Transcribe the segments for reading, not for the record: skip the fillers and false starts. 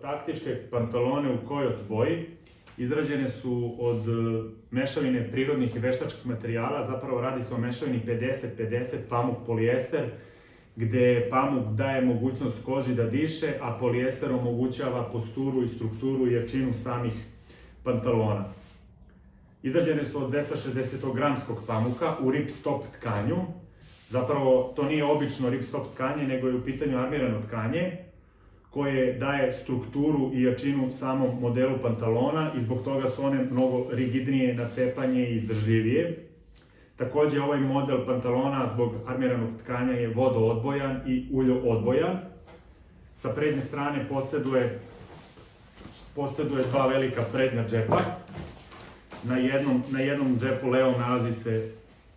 taktičke pantalone u Coyote boji. Izrađene su od mešavine prirodnih i veštačkih materijala, zapravo radi se o mešavini 50-50 pamuk polijester, gde pamuk daje mogućnost koži da diše, a polijester omogućava posturu i strukturu i jačinu samih pantalona. Izrađene su od 260-gramskog pamuka u ripstop tkanju. Zapravo, to nije obično ripstop tkanje, nego je u pitanju armirano tkanje, koje daje strukturu i jačinu samom modelu pantalona i zbog toga su one mnogo rigidnije na cepanje i izdržljivije. Takođe, ovaj model pantalona zbog armiranog tkanja je vodoodbojan i uljoodbojan. Sa prednje strane poseduje dva velika prednja džepa. Na jednom džepu levom nalazi se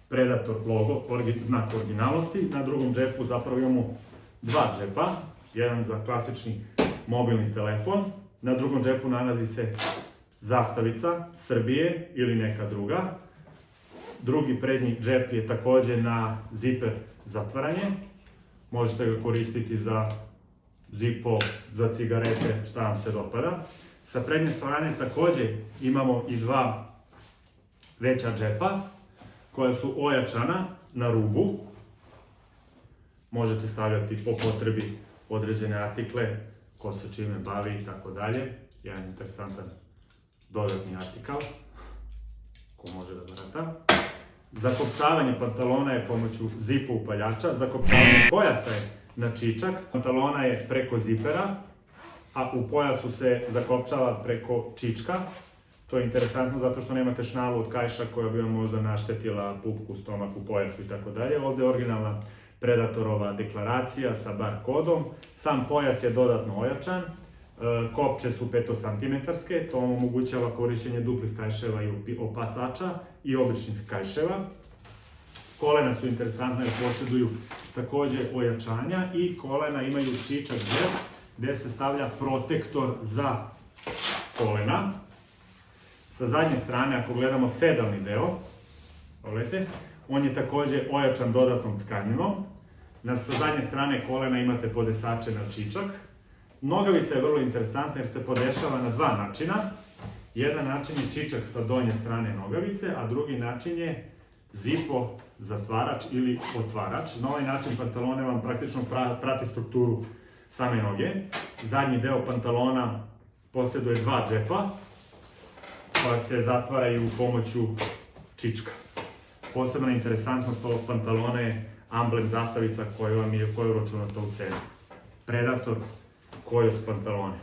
Predator logo, znak originalnosti. Na drugom džepu zapravo imamo dva džepa. Jedan za klasični mobilni telefon. Na drugom džepu nalazi se zastavica Srbije ili neka druga. Drugi prednji džep je takođe na ziper zatvaranje. Možete ga koristiti za zipo, za cigarete, šta vam se dopada. Sa prednje strane takođe imamo i dva veća džepa koja su ojačana na rubu. Možete stavljati po potrebi određene artikle, ko se čime bavi i tako dalje. Jedan interesantan dodatni artikal ko može da barata. Zakopčavanje pantalona je pomoću zipa upaljača, zakopčavanje pojasa je na čičak, pantalona je preko zipera, a u pojasu se zakopčava preko čička. To je interesantno zato što nemate šnalu od kaiša koja bi vam možda naštetila pupku, stomak u pojasu i tako dalje. Ovde je originalna Predatorova deklaracija sa bar kodom. Sam pojas je dodatno ojačan, kopče su 5 cm, to vam omogućava korišćenje duplih kaiševa i opasača i običnih kaiševa. Kolena su interesantna jer posjeduju takođe ojačanja i kolena imaju čičak gde se stavlja protektor za kolena. Sa zadnje strane, ako gledamo sedalni deo, pogledajte, on je takođe ojačan dodatnom tkanjinom. Sa zadnje strane kolena imate podesače na čičak. Nogavica je vrlo interesantna jer se podešava na dva načina. Jedan način je čičak sa donje strane nogavice, a drugi način je zipo, zatvarač ili otvarač. Na ovaj način pantalone vam praktično prati strukturu same noge. Zadnji deo pantalona posjeduje dva džepa koja se zatvaraju pomoću čička. Posebna interesantnost ovog pantalona je amblem zastavica koja vam je uračunata u cenu. Predator Coyote pantalone.